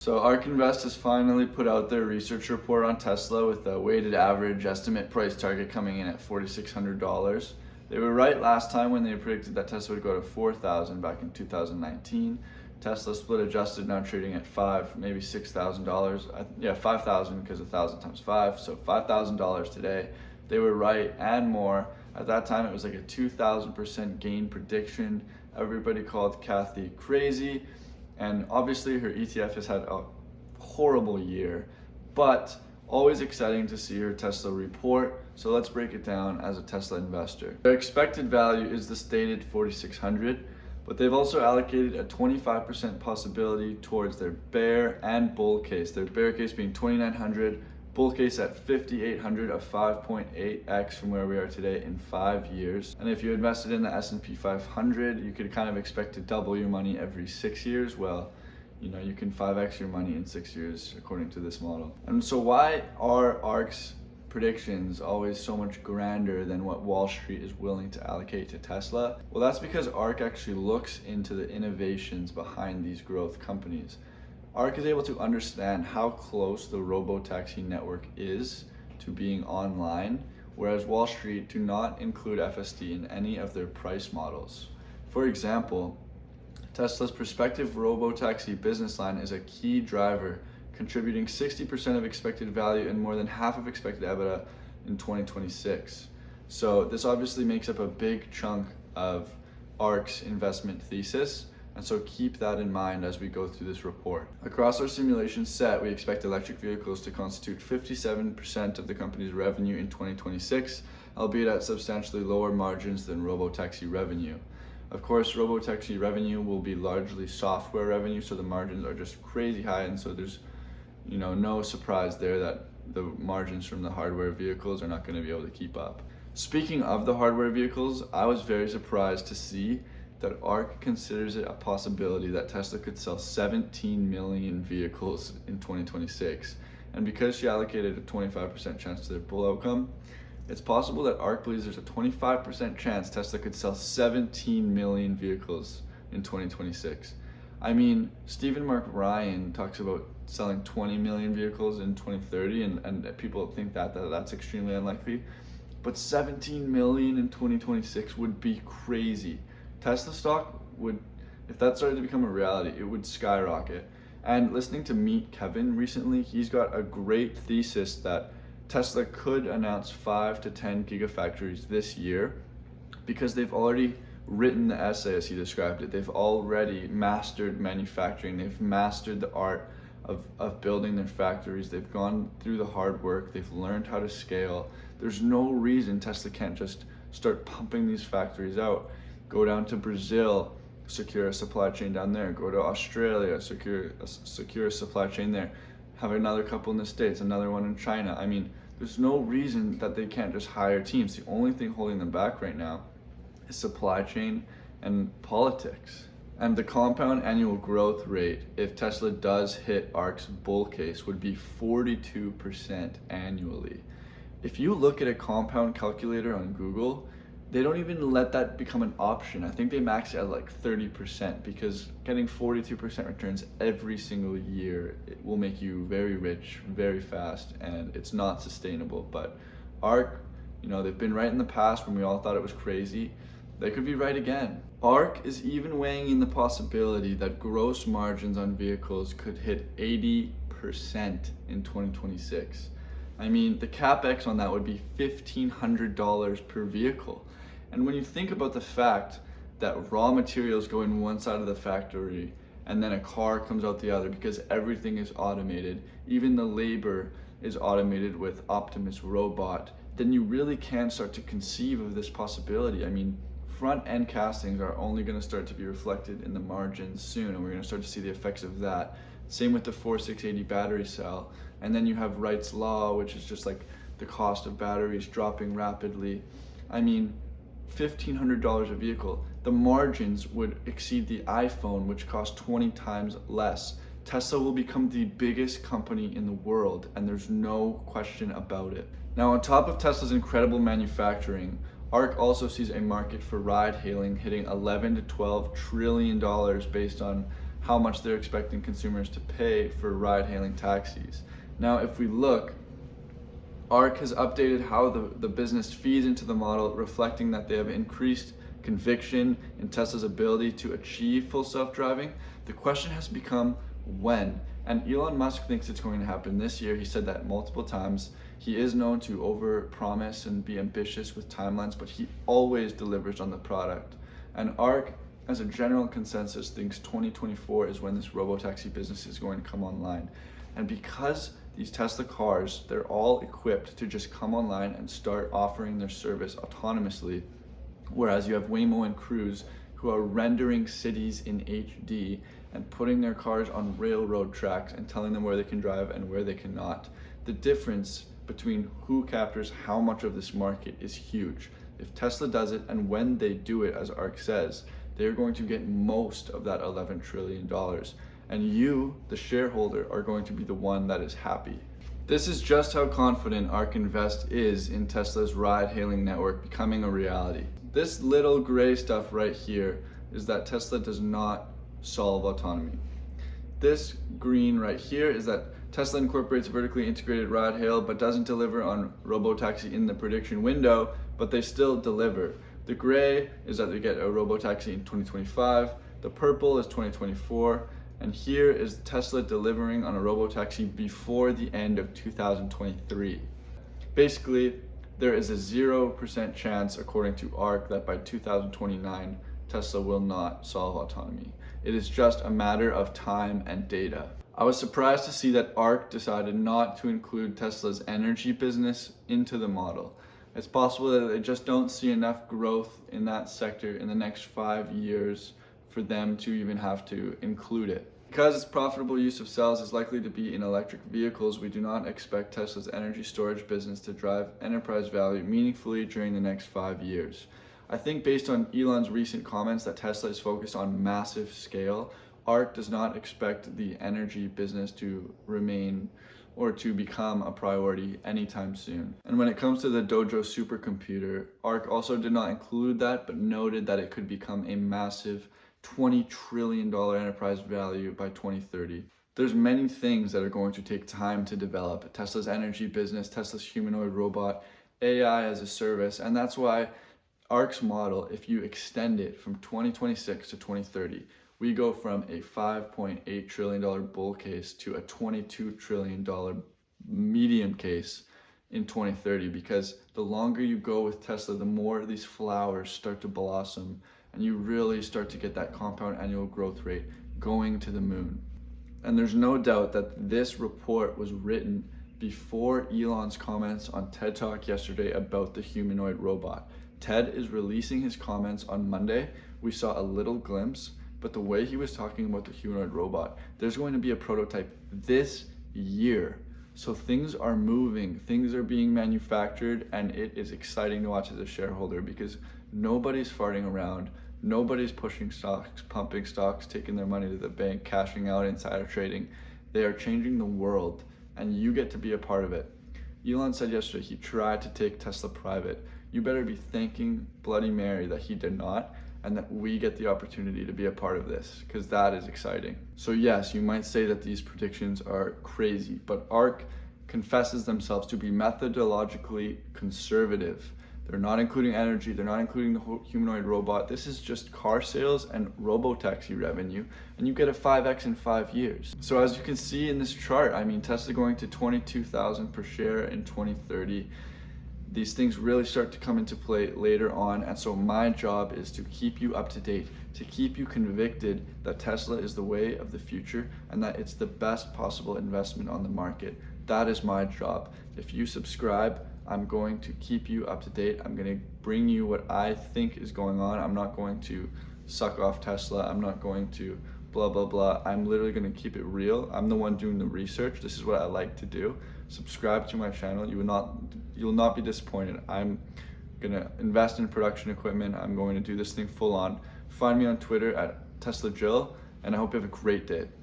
So ARK Invest has finally put out their research report on Tesla with a weighted average estimate price target coming in at $4,600. They were right last time when they predicted that Tesla would go to $4,000 back in 2019. Tesla split adjusted, now trading at maybe $6,000. Yeah, 5,000 because 1,000 times 5, so $5,000 today. They were right and more. At that time, it was like a 2,000% gain prediction. Everybody called Kathy crazy. And obviously her ETF has had a horrible year, but always exciting to see her Tesla report. So let's break it down as a Tesla investor. Their expected value is the stated 4,600, but they've also allocated a 25% possibility towards their bear and bull case. Their bear case being 2,900, bull case at 5,800, a 5.8x from where we are today in 5 years. And if you invested in the S&P 500, you could kind of expect to double your money every 6 years. Well, you can 5x your money in 6 years according to this model. And so why are ARK's predictions always so much grander than what Wall Street is willing to allocate to Tesla? Well, that's because ARK actually looks into the innovations behind these growth companies. ARK is able to understand how close the robo-taxi network is to being online, whereas Wall Street do not include FSD in any of their price models. For example, Tesla's prospective robo-taxi business line is a key driver, contributing 60% of expected value and more than half of expected EBITDA in 2026. So this obviously makes up a big chunk of ARK's investment thesis. And so keep that in mind as we go through this report. Across our simulation set, we expect electric vehicles to constitute 57% of the company's revenue in 2026, albeit at substantially lower margins than robo-taxi revenue. Of course, robo-taxi revenue will be largely software revenue, so the margins are just crazy high, and so there's no surprise there that the margins from the hardware vehicles are not going to be able to keep up. Speaking of the hardware vehicles, I was very surprised to see that ARK considers it a possibility that Tesla could sell 17 million vehicles in 2026. And because she allocated a 25% chance to their bull outcome, it's possible that ARK believes there's a 25% chance Tesla could sell 17 million vehicles in 2026. I mean, Stephen Mark Ryan talks about selling 20 million vehicles in 2030, and people think that's extremely unlikely. But 17 million in 2026 would be crazy. Tesla stock would, if that started to become a reality, it would skyrocket. And listening to Meet Kevin recently, he's got a great thesis that Tesla could announce 5 to 10 gigafactories this year because they've already written the essay as he described it. They've already mastered manufacturing. They've mastered the art of building their factories. They've gone through the hard work. They've learned how to scale. There's no reason Tesla can't just start pumping these factories out. Go down to Brazil, secure a supply chain down there. Go to Australia, secure a supply chain there. Have another couple in the States, another one in China. I mean, there's no reason that they can't just hire teams. The only thing holding them back right now is supply chain and politics. And the compound annual growth rate, if Tesla does hit ARK's bull case, would be 42% annually. If you look at a compound calculator on Google, they don't even let that become an option. I think they max it at like 30% because getting 42% returns every single year, it will make you very rich very fast, and it's not sustainable. But ARK, they've been right in the past when we all thought it was crazy. They could be right again. ARK is even weighing in the possibility that gross margins on vehicles could hit 80% in 2026. I mean, the CapEx on that would be $1,500 per vehicle. And when you think about the fact that raw materials go in one side of the factory and then a car comes out the other because everything is automated, even the labor is automated with Optimus robot, then you really can start to conceive of this possibility. I mean, front end castings are only going to start to be reflected in the margins soon, and we're going to start to see the effects of that. Same with the 4680 battery cell. And then you have Wright's Law, which is just like the cost of batteries dropping rapidly. I mean, $1,500 a vehicle. The margins would exceed the iPhone, which costs 20 times less. Tesla will become the biggest company in the world, and there's no question about it. Now, on top of Tesla's incredible manufacturing, ARK also sees a market for ride hailing hitting $11 to $12 trillion based on how much they're expecting consumers to pay for ride-hailing taxis. Now, if we look, ARK has updated how the business feeds into the model, reflecting that they have increased conviction in Tesla's ability to achieve full self-driving. The question has become when, and Elon Musk thinks it's going to happen this year. He said that multiple times. He is known to over-promise and be ambitious with timelines, but he always delivers on the product. And ARK, as a general consensus, thinks 2024 is when this robotaxi business is going to come online. And because these Tesla cars, they're all equipped to just come online and start offering their service autonomously, whereas you have Waymo and Cruise who are rendering cities in HD and putting their cars on railroad tracks and telling them where they can drive and where they cannot. The difference between who captures how much of this market is huge. If Tesla does it, and when they do it, as ARK says, they're going to get most of that $11 trillion. And you, the shareholder, are going to be the one that is happy. This is just how confident ARK Invest is in Tesla's ride-hailing network becoming a reality. This little gray stuff right here is that Tesla does not solve autonomy. This green right here is that Tesla incorporates vertically integrated ride-hail but doesn't deliver on robotaxi in the prediction window, but they still deliver. The gray is that they get a robotaxi in 2025, the purple is 2024, and here is Tesla delivering on a robotaxi before the end of 2023. Basically, there is a 0% chance, according to ARK, that by 2029, Tesla will not solve autonomy. It is just a matter of time and data. I was surprised to see that ARK decided not to include Tesla's energy business into the model. It's possible that they just don't see enough growth in that sector in the next 5 years for them to even have to include it. Because its profitable use of cells is likely to be in electric vehicles, we do not expect Tesla's energy storage business to drive enterprise value meaningfully during the next 5 years. I think based on Elon's recent comments that Tesla is focused on massive scale, ARK does not expect the energy business to remain or to become a priority anytime soon. And when it comes to the Dojo supercomputer, ARK also did not include that, but noted that it could become a massive $20 trillion enterprise value by 2030. There's many things that are going to take time to develop. Tesla's energy business, Tesla's humanoid robot, AI as a service, and that's why ARK's model, if you extend it from 2026 to 2030, we go from a $5.8 trillion bull case to a $22 trillion medium case in 2030, because the longer you go with Tesla, the more these flowers start to blossom and you really start to get that compound annual growth rate going to the moon. And there's no doubt that this report was written before Elon's comments on TED Talk yesterday about the humanoid robot. TED is releasing his comments on Monday. We saw a little glimpse, but the way he was talking about the humanoid robot, there's going to be a prototype this year. So things are moving, things are being manufactured, and it is exciting to watch as a shareholder because nobody's farting around, nobody's pushing stocks, pumping stocks, taking their money to the bank, cashing out, insider trading. They are changing the world, and you get to be a part of it. Elon said yesterday he tried to take Tesla private. You better be thanking Bloody Mary that he did not, and that we get the opportunity to be a part of this, because that is exciting. So yes, you might say that these predictions are crazy, but ARK confesses themselves to be methodologically conservative. They're not including energy, they're not including the humanoid robot. This is just car sales and robotaxi revenue, and you get a 5x in 5 years. So as you can see in this chart, I mean, Tesla going to 22,000 per share in 2030. These things really start to come into play later on, and so my job is to keep you up to date, to keep you convicted that Tesla is the way of the future and that it's the best possible investment on the market. That is my job. If you subscribe, I'm going to keep you up to date. I'm going to bring you what I think is going on. I'm not going to suck off Tesla. I'm not going to blah, blah, blah. I'm literally going to keep it real. I'm the one doing the research. This is what I like to do. Subscribe to my channel. You will not be disappointed. I'm going to invest in production equipment. I'm going to do this thing full on. Find me on Twitter at TeslaJill, and I hope you have a great day.